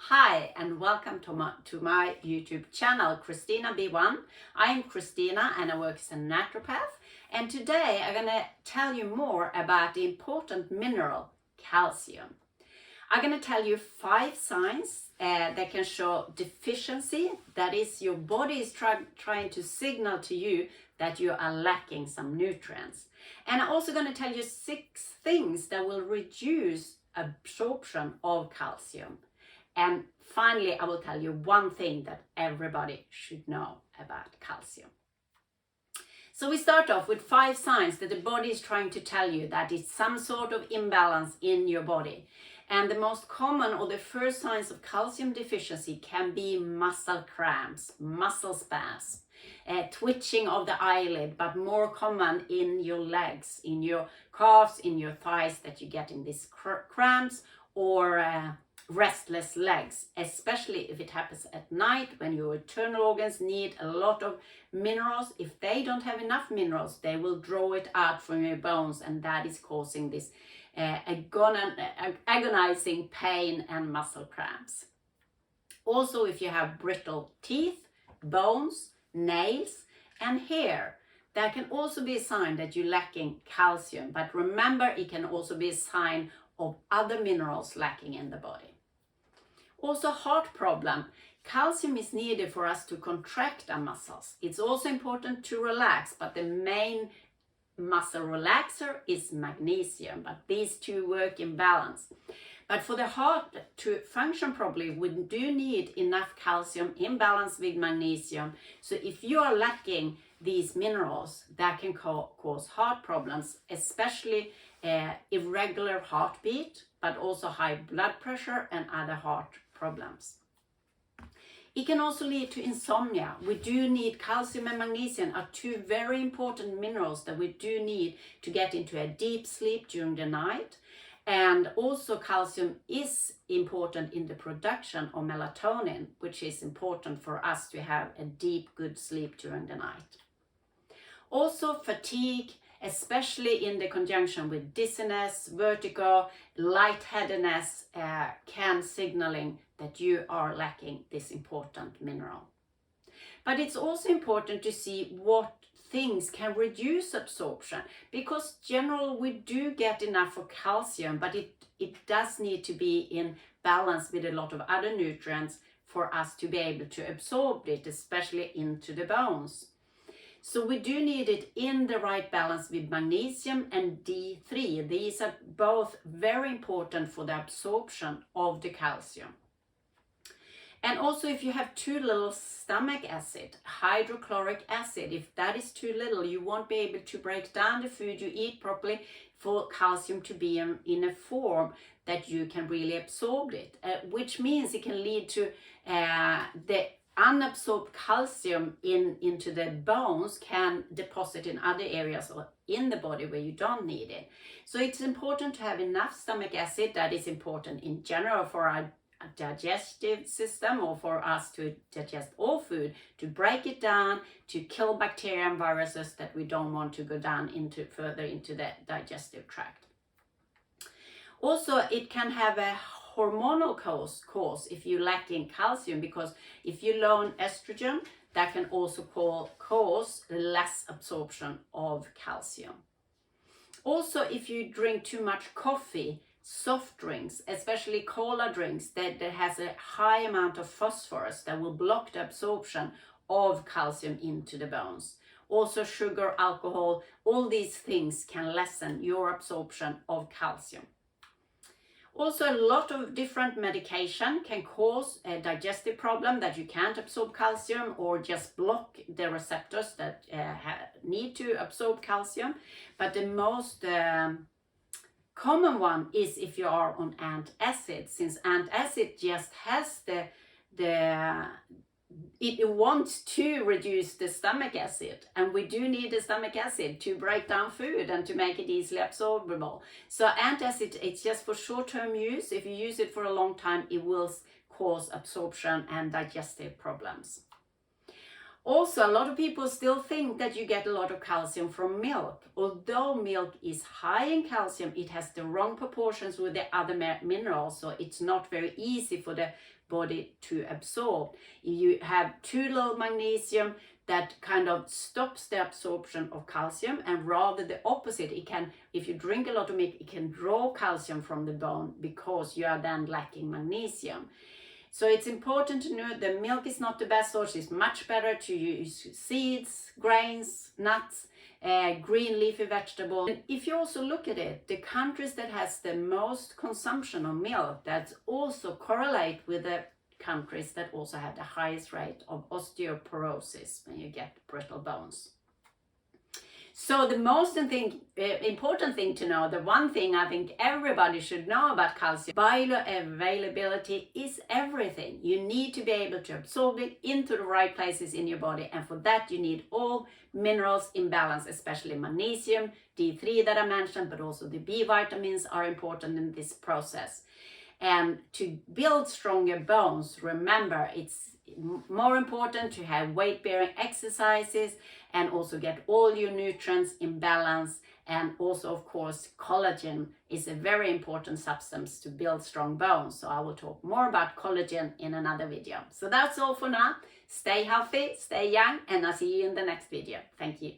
Hi and welcome to my YouTube channel, Kristina B1. I'm Kristina and I work as a naturopath. And today I'm going to tell you more about the important mineral, calcium. I'm going to tell you 5 signs that can show deficiency. That is, your body is trying to signal to you that you are lacking some nutrients. And I'm also going to tell you 6 things that will reduce absorption of calcium. And finally, I will tell you one thing that everybody should know about calcium. So we start off with 5 signs that the body is trying to tell you that it's some sort of imbalance in your body. And the most common or the first signs of calcium deficiency can be muscle cramps, muscle spasms, twitching of the eyelid, but more common in your legs, in your calves, in your thighs, that you get in these cramps, or restless legs, especially if it happens at night when your internal organs need a lot of minerals. If they don't have enough minerals, they will draw it out from your bones, and that is causing this agonizing pain and muscle cramps. Also, if you have brittle teeth, bones, nails and hair, that can also be a sign that you're lacking calcium. But remember, it can also be a sign of other minerals lacking in the body. Also, heart problem. Calcium is needed for us to contract our muscles. It's also important to relax, but the main muscle relaxer is magnesium, but these two work in balance. But for the heart to function properly, we do need enough calcium in balance with magnesium. So if you are lacking these minerals, that can cause heart problems, especially irregular heartbeat, but also high blood pressure and other heart problems. It can also lead to insomnia. We do need calcium and magnesium are 2 very important minerals that we do need to get into a deep sleep during the night. And also calcium is important in the production of melatonin, which is important for us to have a deep, good sleep during the night. Also fatigue, especially in the conjunction with dizziness, vertigo, lightheadedness, can signaling that you are lacking this important mineral. But it's also important to see what things can reduce absorption, because generally we do get enough of calcium, but it does need to be in balance with a lot of other nutrients for us to be able to absorb it, especially into the bones. So we do need it in the right balance with magnesium and D3. These are both very important for the absorption of the calcium. And also, if you have too little stomach acid, hydrochloric acid, if that is too little, you won't be able to break down the food you eat properly for calcium to be in a form that you can really absorb it, which means it can lead to the unabsorbed calcium into the bones can deposit in other areas or in the body where you don't need it. So it's important to have enough stomach acid. That is important in general for our digestive system, or for us to digest all food, to break it down, to kill bacteria and viruses that we don't want to go down further into the digestive tract. Also, it can have a hormonal cause if you lack in calcium, because if you low estrogen, that can also cause less absorption of calcium. Also, if you drink too much coffee, soft drinks, especially cola drinks, that has a high amount of phosphorus that will block the absorption of calcium into the bones. Also sugar, alcohol, all these things can lessen your absorption of calcium. Also, a lot of different medication can cause a digestive problem, that you can't absorb calcium or just block the receptors that need to absorb calcium. But the most common one is if you are on antacid, since antacid just has it wants to reduce the stomach acid, and we do need the stomach acid to break down food and to make it easily absorbable. So antacid, it's just for short-term use. If you use it for a long time, it will cause absorption and digestive problems. Also, a lot of people still think that you get a lot of calcium from milk. Although milk is high in calcium, it has the wrong proportions with the other minerals, so it's not very easy for the body to absorb. You have too low magnesium, that kind of stops the absorption of calcium, and rather the opposite. It can, if you drink a lot of milk, it can draw calcium from the bone because you are then lacking magnesium. So it's important to know that milk is not the best source. It's much better to use seeds, grains, nuts, green leafy vegetables. And if you also look at it, the countries that has the most consumption of milk, that also correlate with the countries that also have the highest rate of osteoporosis when you get brittle bones. So the most important thing to know, the one thing I think everybody should know about calcium, bioavailability is everything. You need to be able to absorb it into the right places in your body, and for that you need all minerals in balance, especially magnesium, D3 that I mentioned, but also the B vitamins are important in this process. And to build stronger bones, remember, it's more important to have weight-bearing exercises and also get all your nutrients in balance. And also, of course, collagen is a very important substance to build strong bones. So I will talk more about collagen in another video. So that's all for now. Stay healthy, stay young, and I'll see you in the next video. Thank you.